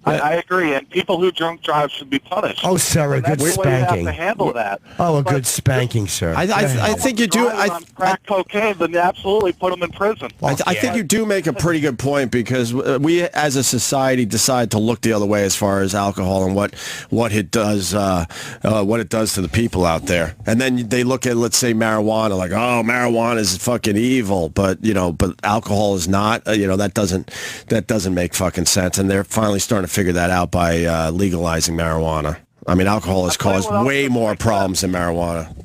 I agree, and people who drunk drive should be punished. Oh, sir, a good spanking. spanking. You have to handle that. Oh, a good spanking, sir. I think you do. On crack cocaine, then absolutely put them in prison. I think you do make a pretty good point, because we, as a society, decide to look the other way as far as alcohol and what it does to the people out there. And then they look at, let's say, marijuana, like, oh, marijuana is fucking evil, but alcohol is not. That doesn't make fucking sense. And they're finally starting to figure that out by legalizing marijuana. I mean, alcohol has caused way more problems than marijuana.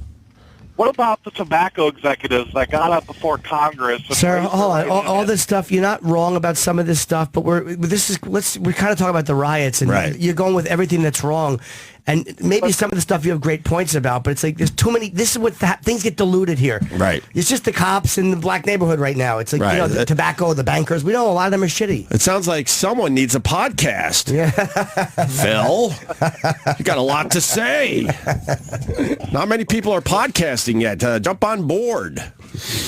What about the tobacco executives that got up before Congress? Sir, hold on. All this stuff, you're not wrong about some of this stuff, but we're kind of talking about the riots, and right. You're going with everything that's wrong. And maybe some of the stuff you have great points about, but it's like there's too many. This is what things get diluted here. Right. It's just the cops in the black neighborhood right now. It's like, the tobacco, the bankers. We know a lot of them are shitty. It sounds like someone needs a podcast. Yeah. Phil, you got a lot to say. Not many people are podcasting yet. Jump on board.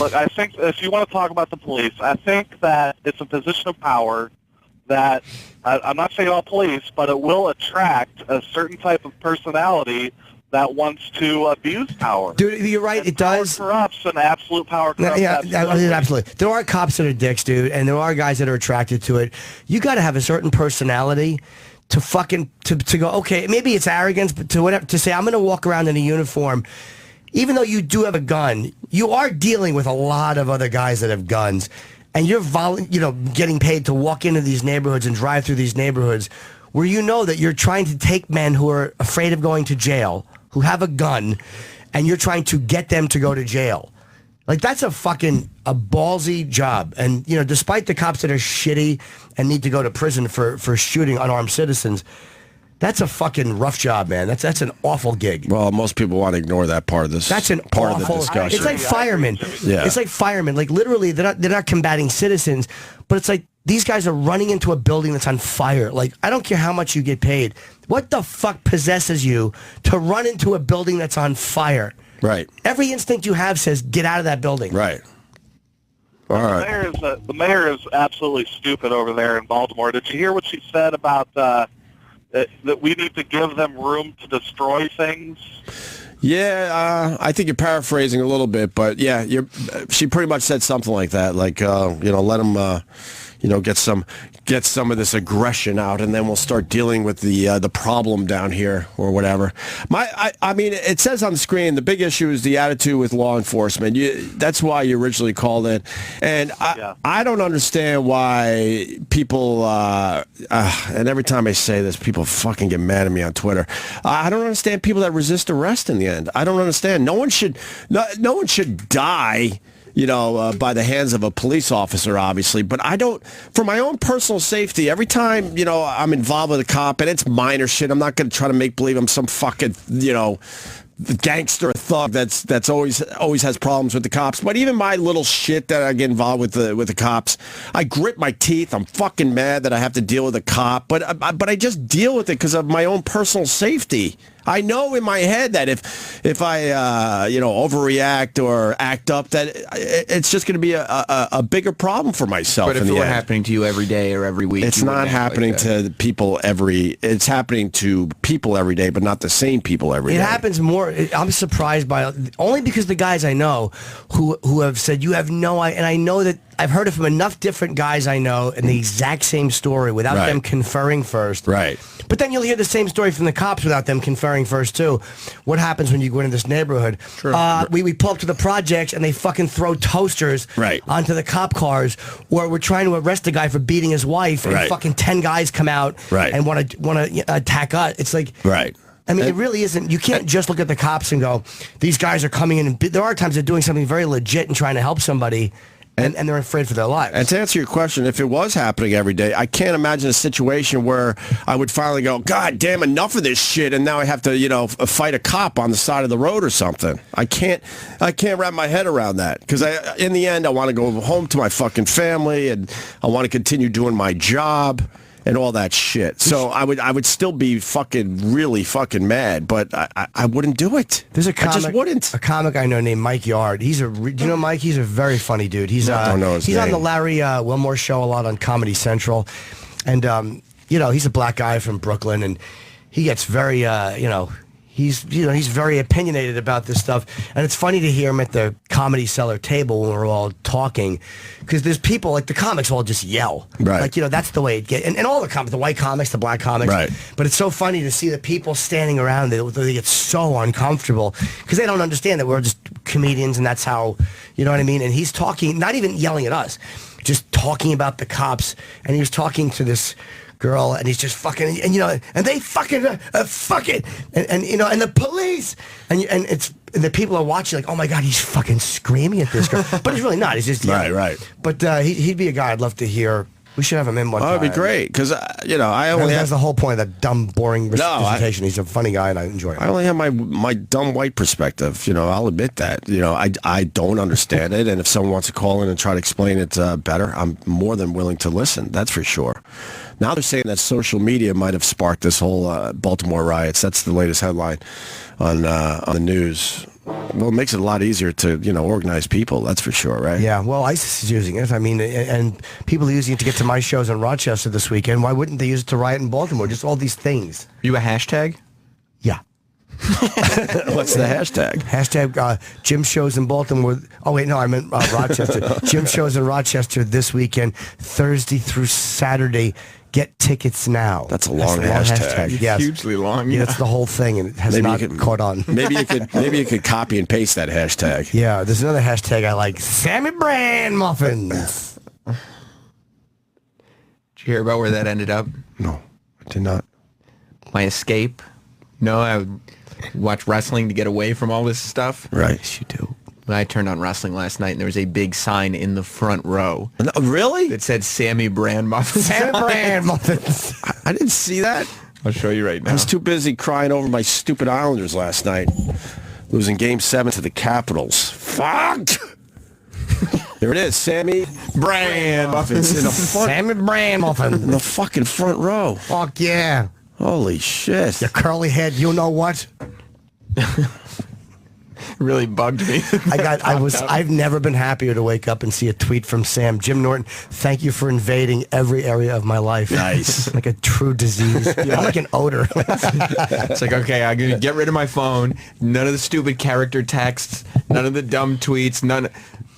Look, I think if you want to talk about the police, I think that it's a position of power that I'm not saying all police, but it will attract a certain type of personality that wants to abuse power. Dude, you're right. It does. Power corrupts, and absolute power corrupts. Yeah, absolutely. There are cops that are dicks, dude, and there are guys that are attracted to it. You got to have a certain personality to fucking to go. Okay, maybe it's arrogance, but to say I'm going to walk around in a uniform. Even though you do have a gun, you are dealing with a lot of other guys that have guns. And you're getting paid to walk into these neighborhoods and drive through these neighborhoods where you know that you're trying to take men who are afraid of going to jail, who have a gun, and you're trying to get them to go to jail. Like, that's a ballsy job. And, despite the cops that are shitty and need to go to prison for shooting unarmed citizens, that's a fucking rough job, man. That's an awful gig. Well, most people want to ignore that part of this. That's an part awful, of the discussion. It's like firemen. Yeah. It's like firemen. Like, literally, they're not combating citizens, but it's like these guys are running into a building that's on fire. Like, I don't care how much you get paid. What the fuck possesses you to run into a building that's on fire? Right. Every instinct you have says, get out of that building. Right. All right. The mayor is absolutely stupid over there in Baltimore. Did you hear what she said about that we need to give them room to destroy things? Yeah, I think you're paraphrasing a little bit, but yeah, she pretty much said something like that, like let them get some of this aggression out, and then we'll start dealing with the problem down here or whatever. I mean, it says on the screen the big issue is the attitude with law enforcement. That's why you originally called it, and I don't understand why people. And every time I say this, people fucking get mad at me on Twitter. I don't understand people that resist arrest in the end. I don't understand. No one should die, by the hands of a police officer, obviously. But I don't, for my own personal safety, every time, I'm involved with a cop, and it's minor shit, I'm not going to try to make believe I'm some fucking, gangster thug that's always has problems with the cops. But even my little shit that I get involved with the cops, I grit my teeth. I'm fucking mad that I have to deal with a cop, but I just deal with it because of my own personal safety. I know in my head that if I overreact or act up, that it's just going to be a bigger problem for myself. But if it were happening to you every day or every week, it's not happening to people it's happening to people every day, but not the same people every day. It happens more. I'm surprised by only because the guys I know who have said you have no idea, and I know that I've heard it from enough different guys I know in the exact same story without them conferring first. Right. But then you'll hear the same story from the cops without them conferring first, too. What happens when you go into this neighborhood? Sure. We pull up to the projects and they fucking throw toasters onto the cop cars, or we're trying to arrest a guy for beating his wife, and fucking 10 guys come out and want to attack us. It's like... Right. I mean, it really isn't. You can't just look at the cops and go, these guys are coming in. And there are times they're doing something very legit and trying to help somebody, and they're afraid for their lives. And to answer your question, if it was happening every day, I can't imagine a situation where I would finally go, God damn, enough of this shit, and now I have to, fight a cop on the side of the road or something. I can't wrap my head around that, because in the end, I want to go home to my fucking family, and I want to continue doing my job and all that shit. So I would still be really fucking mad, but I wouldn't do it. There's a comic, I just wouldn't. A comic I know named Mike Yard. Do you know Mike? He's a very funny dude. He's I don't know his he's name. on the Larry Wilmore show a lot on Comedy Central, and he's a black guy from Brooklyn, and he gets very, he's very opinionated about this stuff. And it's funny to hear him at the Comedy Cellar table when we're all talking, because there's people, like the comics all just yell. Right. Like, that's the way it gets. And all the comics, the white comics, the black comics. Right. But it's so funny to see the people standing around, they get so uncomfortable because they don't understand that we're just comedians and that's how, you know what I mean? And he's talking, not even yelling at us, just talking about the cops. And he was talking to this girl, and he's just fucking, and they fucking fuck it, and the police, and the people are watching like, oh my god, he's fucking screaming at this girl, but he's really not. He's just right. But he'd be a guy I'd love to hear. We should have him in one time. That'd be great, because I only that's the whole point of that dumb, boring presentation. He's a funny guy, and I enjoy him. I only have my dumb white perspective. I'll admit that. I don't understand it, and if someone wants to call in and try to explain it better, I'm more than willing to listen. That's for sure. Now they're saying that social media might have sparked this whole Baltimore riots. That's the latest headline on the news. Well, it makes it a lot easier to, organize people. That's for sure, right? Yeah, well, ISIS is using it. I mean, and people are using it to get to my shows in Rochester this weekend. Why wouldn't they use it to riot in Baltimore? Just all these things. You a hashtag? Yeah. What's the hashtag? Hashtag Jim shows in Baltimore. Oh, wait, no, I meant Rochester. Jim shows in Rochester this weekend, Thursday through Saturday. Get tickets now. That's a long hashtag. Yes. Hugely long. Yeah, that's the whole thing, and it has not caught on. Maybe you could copy and paste that hashtag. Yeah, there's another hashtag I like. Sammy Brand muffins. Did you hear about where that ended up? No, I did not. My escape. No, I would watch wrestling to get away from all this stuff. Right. Yes, you do. I turned on wrestling last night, and there was a big sign in the front row. No, really? That said Sammy Brand muffins. Sammy Brand muffins. I didn't see that. I'll show you right now. I was too busy crying over my stupid Islanders last night, losing Game 7 to the Capitals. Fuck! There it is, Sammy Brand muffins in the front. Sammy Brand muffins In the fucking front row. Fuck yeah. Holy shit. Your curly head, you know what? Really bugged me. I've never been happier to wake up and see a tweet from Sam. Jim Norton, thank you for invading every area of my life. Nice. Like a true disease. I'm like an odor. It's like, okay, I'm going to get rid of my phone. None of the stupid character texts. None of the dumb tweets.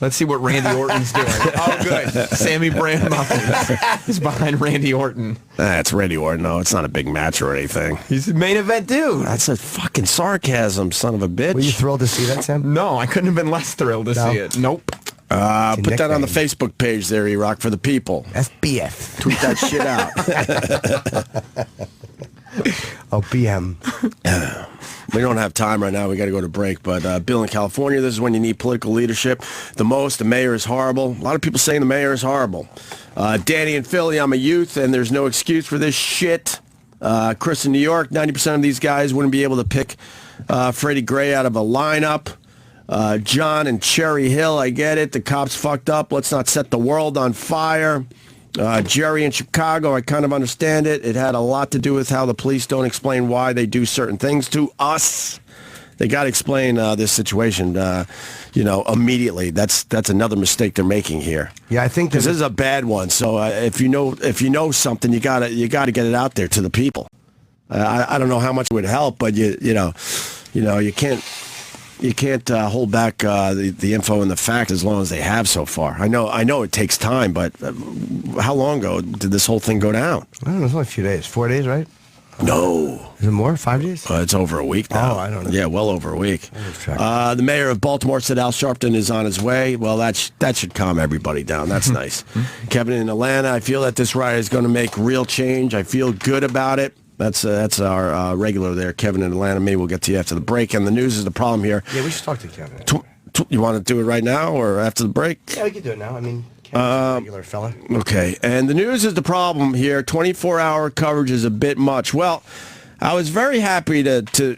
Let's see what Randy Orton's doing. Oh, good. Sammy Brand muffins is behind Randy Orton. It's Randy Orton. No, it's not a big match or anything. He's the main event dude. That's a fucking sarcasm, son of a bitch. Were you thrilled to see that, Sam? No, I couldn't have been less thrilled to see it. Nope. Put that on the Facebook page there, E-Rock, for the people. FBF. Tweet that shit out. Oh, BM. We don't have time right now. We got to go to break. But Bill in California, this is when you need political leadership the most. The mayor is horrible. A lot of people saying the mayor is horrible. Danny in Philly, I'm a youth, and there's no excuse for this shit. Chris in New York, 90% of these guys wouldn't be able to pick Freddie Gray out of a lineup. John in Cherry Hill, I get it. The cops fucked up. Let's not set the world on fire. Jerry in Chicago, I kind of understand it. It had a lot to do with how the police don't explain why they do certain things to us. They got to explain this situation, immediately. That's another mistake they're making here. Yeah, I think this is a bad one. So if you know something, you gotta get it out there to the people. I don't know how much it would help, but you can't hold back the info and the facts as long as they have so far. I know it takes time, but how long ago did this whole thing go down? I don't know. It's only a few days. 4 days, right? No. Is it more? 5 days? It's over a week now. Oh, I don't know. Yeah, well over a week. The mayor of Baltimore said Al Sharpton is on his way. Well, that should calm everybody down. That's nice. Kevin in Atlanta, I feel that this riot is going to make real change. I feel good about it. That's our regular there, Kevin in Atlanta. Maybe we'll get to you after the break. And the news is the problem here. Yeah, we should talk to Kevin. You want to do it right now or after the break? Yeah, we can do it now. I mean, Kevin's a regular fella. Okay, and the news is the problem here. 24-hour coverage is a bit much. Well, I was very happy to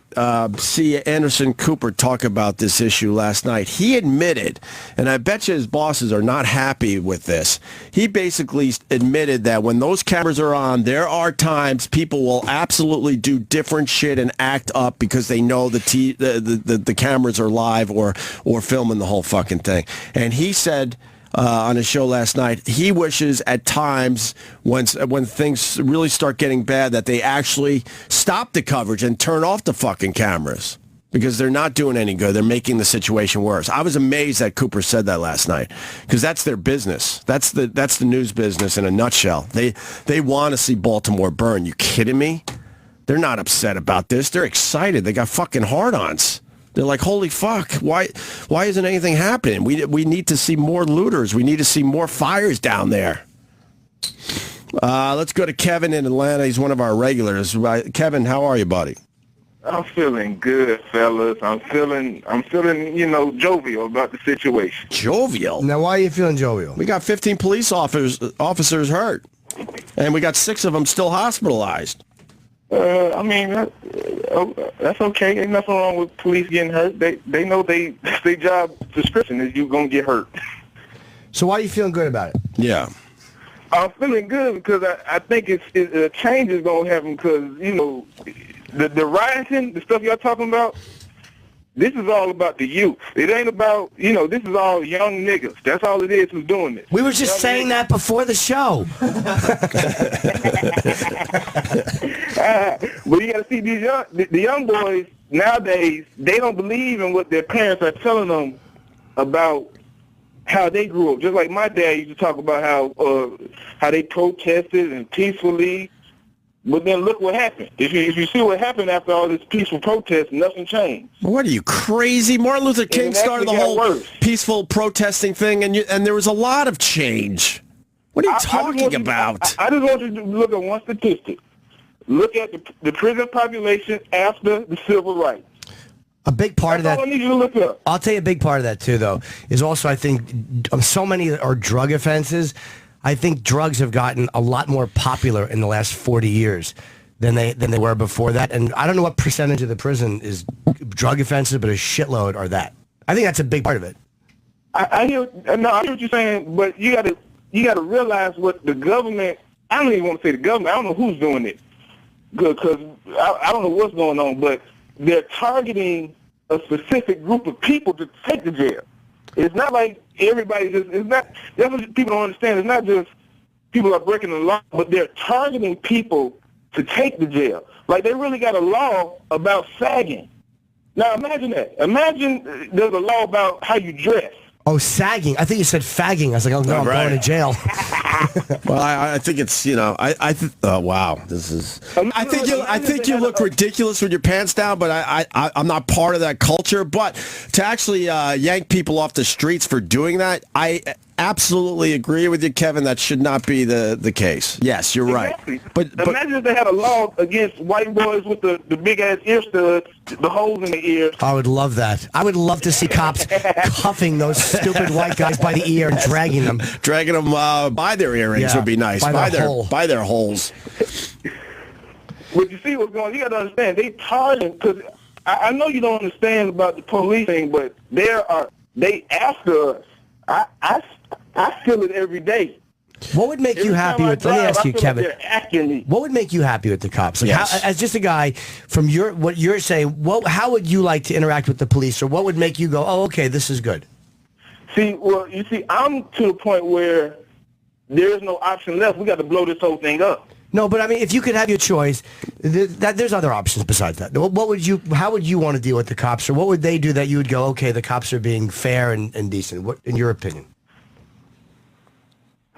see Anderson Cooper talk about this issue last night. He admitted, and I bet you his bosses are not happy with this, he basically admitted that when those cameras are on, there are times people will absolutely do different shit and act up because they know the cameras are live or filming the whole fucking thing. And he said, on his show last night. He wishes at times when things really start getting bad that they actually stop the coverage and turn off the fucking cameras because they're not doing any good. They're making the situation worse. I was amazed that Cooper said that last night because that's their business. That's the news business in a nutshell. They want to see Baltimore burn. You kidding me? They're not upset about this. They're excited. They got fucking hard-ons. They're like, holy fuck, why isn't anything happening? We need to see more looters. We need to see more fires down there. Let's go to Kevin in Atlanta. He's one of our regulars. Kevin, how are you, buddy? I'm feeling good, fellas. I'm feeling, jovial about the situation. Jovial? Now, why are you feeling jovial? We got 15 police officers hurt, and we got 6 of them still hospitalized. That's okay. Ain't nothing wrong with police getting hurt. They know their job description is you gonna get hurt. So why are you feeling good about it? Yeah. I'm feeling good because I think a change is gonna happen because the rioting, the stuff y'all talking about. This is all about the youth. It ain't about, this is all young niggas. That's all it is who's doing this. We were just saying that before the show. But you got to see the young boys nowadays, they don't believe in what their parents are telling them about how they grew up. Just like my dad used to talk about how they protested and peacefully. But then look what happened. If you see what happened after all this peaceful protest, nothing changed. What are you, crazy? Martin Luther King started the whole peaceful protesting thing, and there was a lot of change. What are you talking about? I just want you to look at one statistic. Look at the prison population after the civil rights. A big part of that. All I need you to look up. I'll tell you a big part of that, too, though, is also, I think, so many are drug offenses. I think drugs have gotten a lot more popular in the last 40 years than they were before that. And I don't know what percentage of the prison is drug offenses, but a shitload are that. I think that's a big part of it. I hear what you're saying, but you gotta realize what the government. I don't even want to say the government. I don't know who's doing it, because I don't know what's going on. But they're targeting a specific group of people to take to jail. It's not like everybody just, it's not, that's what people don't understand. It's not just people are breaking the law, but they're targeting people to take to jail. Like they really got a law about sagging. Now imagine that. Imagine there's a law about how you dress. Oh, sagging. I think you said fagging. I was like, oh, no, I'm going to jail. Well, I think it's, wow. This is, I think you look ridiculous with your pants down, but I'm not part of that culture. But to actually yank people off the streets for doing that, I absolutely agree with you, Kevin. That should not be the case. Yes, you're exactly. right. But imagine if they had a law against white boys with the big ass ear studs, the holes in the ear. I would love that. I would love to see cops cuffing those stupid white guys by the ear and dragging them by their earrings would be nice. By their holes. But you see what's going on? You got to understand, they targeting, because I know you don't understand about the policing, but they after us. I feel it every day. What would make you happy with? Let me ask you, Kevin. Like they're after me. What would make you happy with the cops? Like yes. as just a guy from what you're saying, how would you like to interact with the police, or what would make you go, oh, okay, this is good? You see, I'm to the point where there is no option left. We got to blow this whole thing up. No, but I mean, if you could have your choice, there's other options besides that. How would you want to deal with the cops, or what would they do that you would go, okay, the cops are being fair and decent? What, in your opinion?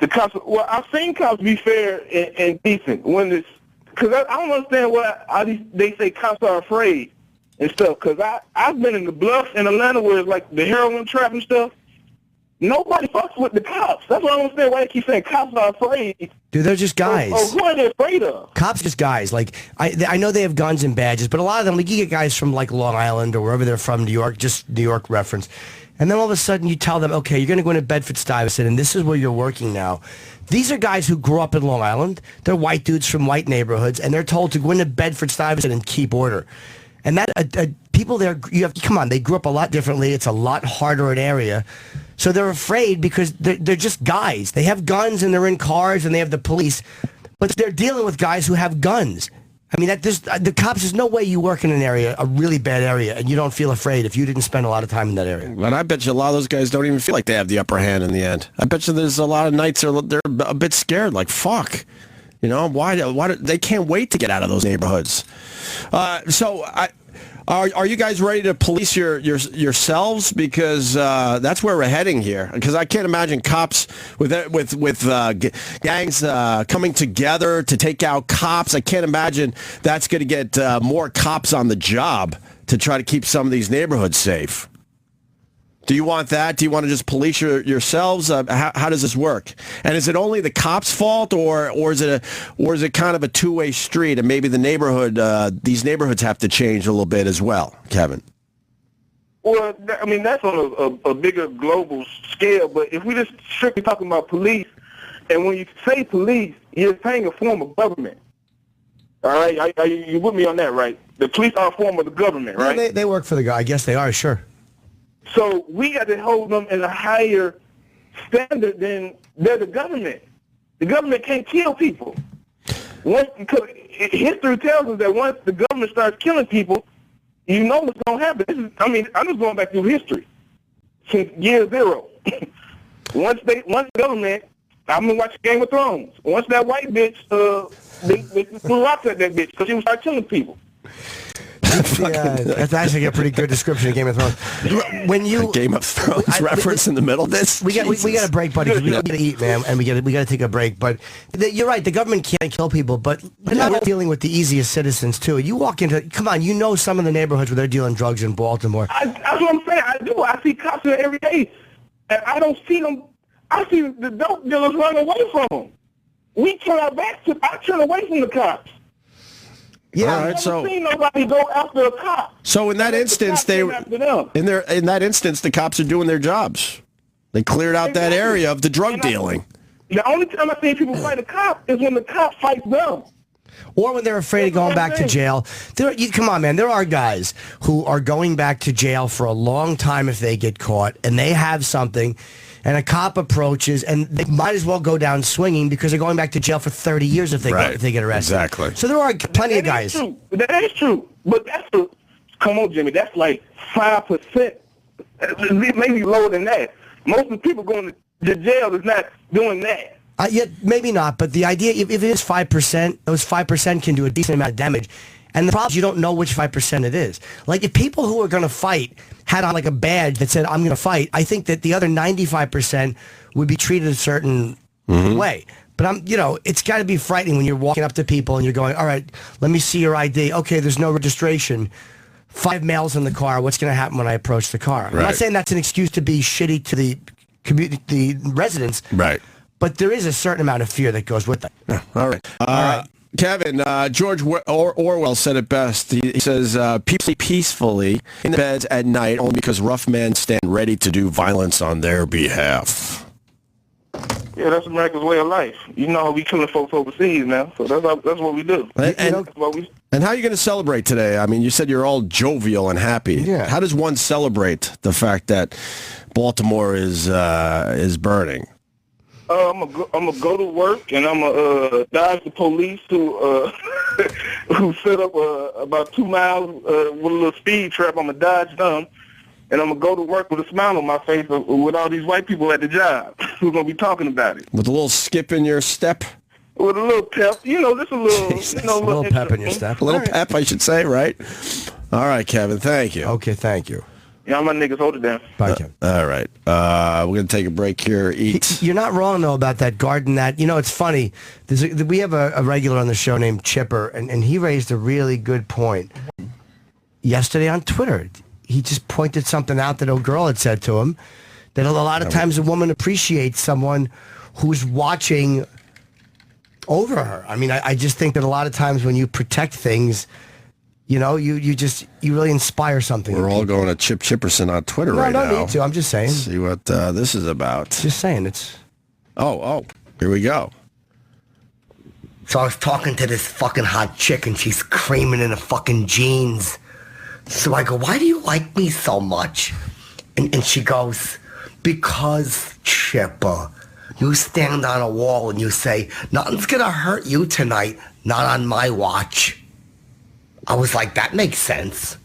The cops. Well, I've seen cops be fair and decent because I don't understand why they say cops are afraid and stuff. Because I've been in the Bluff in Atlanta where it's like the heroin trap and stuff. Nobody fucks with the cops. That's why I don't understand why they keep saying cops are afraid. Dude, they're just guys. Oh, who are they afraid of? Cops are just guys. Like, I know they have guns and badges, but a lot of them, like, you get guys from, like, Long Island or wherever they're from, New York, just New York reference. And then all of a sudden you tell them, okay, you're going to go into Bedford-Stuyvesant, and this is where you're working now. These are guys who grew up in Long Island. They're white dudes from white neighborhoods, and they're told to go into Bedford-Stuyvesant and keep order. And that people there, come on, they grew up a lot differently. It's a lot harder an area. So they're afraid because they're just guys. They have guns and they're in cars and they have the police. But they're dealing with guys who have guns. I mean, the cops, there's no way you work in an area, a really bad area, and you don't feel afraid if you didn't spend a lot of time in that area. But I bet you a lot of those guys don't even feel like they have the upper hand in the end. I bet you there's a lot of nights they're a bit scared, like, fuck. You know, why they can't wait to get out of those neighborhoods. Are you guys ready to police yourselves? Because that's where we're heading here. Because I can't imagine cops with gangs coming together to take out cops. I can't imagine that's going to get more cops on the job to try to keep some of these neighborhoods safe. Do you want that? Do you want to just police yourselves? How does this work? And is it only the cops' fault, or is it kind of a two-way street? And maybe these neighborhoods have to change a little bit as well, Kevin. Well, I mean, that's on a bigger global scale. But if we just strictly talking about police, and when you say police, you're saying a form of government. All right, you with me on that, right? The police are a form of the government, right? Yeah, they work for the guy. I guess they are, sure. So we got to hold them in a higher standard than they're the government. The government can't kill people. Because history tells us that once the government starts killing people, you know what's going to happen. I'm just going back through history since year zero. Once the government, I'm going to watch Game of Thrones. Once that white bitch, they threw rocks at that bitch because she was start killing people. Yeah, that's actually a pretty good description of Game of Thrones. When you Game of Thrones reference in the middle of this, we got a break, buddy. 'Cause we got to eat, man, and we got to take a break. But you're right. The government can't kill people, but they're not dealing with the easiest citizens too. You walk into, come on, you know some of the neighborhoods where they're dealing drugs in Baltimore. That's what I'm saying. I do. I see cops there every day, and I don't see them. I see the dope dealers run away from them. We turn our backs to. I turn away from the cops. Yeah, I've never seen nobody go after a cop. So in that instance, in that instance, the cops are doing their jobs. They cleared out that area of the drug dealing. The only time I see people fight a cop is when the cop fights them. Or when they're afraid of going back to jail. Come on, man. There are guys who are going back to jail for a long time if they get caught, and they have something, and a cop approaches, and they might as well go down swinging because they're going back to jail for 30 years if they get arrested. Exactly. So there are plenty of guys. That is true. But come on, Jimmy. That's like 5%. Maybe lower than that. Most of the people going to jail is not doing that. Yeah, maybe not, but the idea, if it is 5%, those 5% can do a decent amount of damage. And the problem is you don't know which 5% it is. Like, if people who are going to fight had on like a badge that said, I'm going to fight, I think that the other 95% would be treated a certain way. But it's got to be frightening when you're walking up to people and you're going, all right, let me see your ID. Okay, there's no registration. 5 males in the car. What's going to happen when I approach the car? I'm not saying that's an excuse to be shitty to the residents. Right. But there is a certain amount of fear that goes with that. Yeah, all right. Kevin, George Orwell said it best. He says, people sleep peacefully in their beds at night only because rough men stand ready to do violence on their behalf. Yeah, that's America's way of life. You know, we killing folks overseas now, so that's what we do. And how are you going to celebrate today? I mean, you said you're all jovial and happy. Yeah. How does one celebrate the fact that Baltimore is burning? I'm gonna go to work and I'm gonna dodge the police who set up about 2 miles with a little speed trap. I'm gonna dodge them, and I'm gonna go to work with a smile on my face with all these white people at the job who's gonna be talking about it. With a little skip in your step. With a little pep, just a little, Jesus, a little pep in your step. A little pep, I should say, right? All right, Kevin. Thank you. Okay, thank you. Yeah, my niggas, hold it down. Bye, Kevin. All right. We're going to take a break here. You're not wrong, though, about that garden. It's funny. We have a regular on the show named Chipper, and he raised a really good point yesterday on Twitter. He just pointed something out that a girl had said to him, that a lot of times a woman appreciates someone who's watching over her. I mean, I just think that a lot of times when you protect things, you really inspire something. We're all going to Chip Chipperson on Twitter right now. No need to. I'm just saying. Let's see what this is about. Just saying. It's. Oh, here we go. So I was talking to this fucking hot chick, and she's creaming in her fucking jeans. So I go, why do you like me so much? And she goes, because, Chipper, you stand on a wall and you say, nothing's going to hurt you tonight, not on my watch. I was like, that makes sense.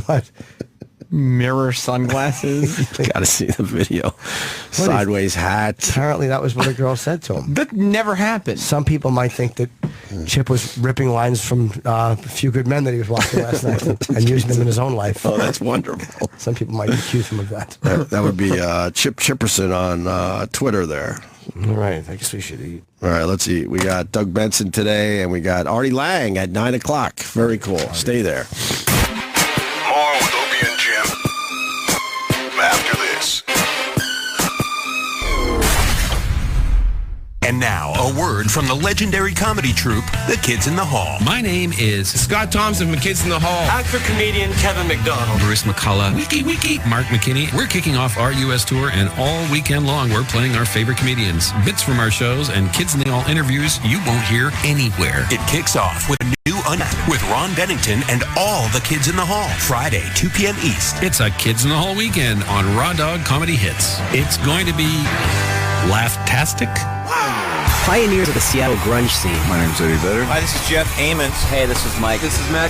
What? Mirror sunglasses. Got to see the video. Sideways hat. Apparently that was what a girl said to him. That never happened. Some people might think that Chip was ripping lines from A Few Good Men that he was watching last night and using them in his own life. Oh, that's wonderful. Some people might accuse him of that. That would be Chip Chipperson on Twitter there. All right, I guess we should eat. All right, let's eat. We got Doug Benson today, and we got Artie Lange at 9 o'clock. Very cool. Stay there. More with Opie and Jim after this. And now, a word from the legendary comedy troupe, The Kids in the Hall. My name is Scott Thompson from Kids in the Hall. Actor-comedian Kevin McDonald. Bruce McCullough. Wiki. Mark McKinney. We're kicking off our U.S. tour, and all weekend long, we're playing our favorite comedians. Bits from our shows and Kids in the Hall interviews you won't hear anywhere. It kicks off with a new with Ron Bennington and all the Kids in the Hall. Friday, 2 p.m. East. It's a Kids in the Hall weekend on Raw Dog Comedy Hits. It's going to be laugh-tastic. Pioneers of the Seattle grunge scene. My name's Eddie Vedder. Hi, this is Jeff Amos. Hey, this is Mike. This is Matt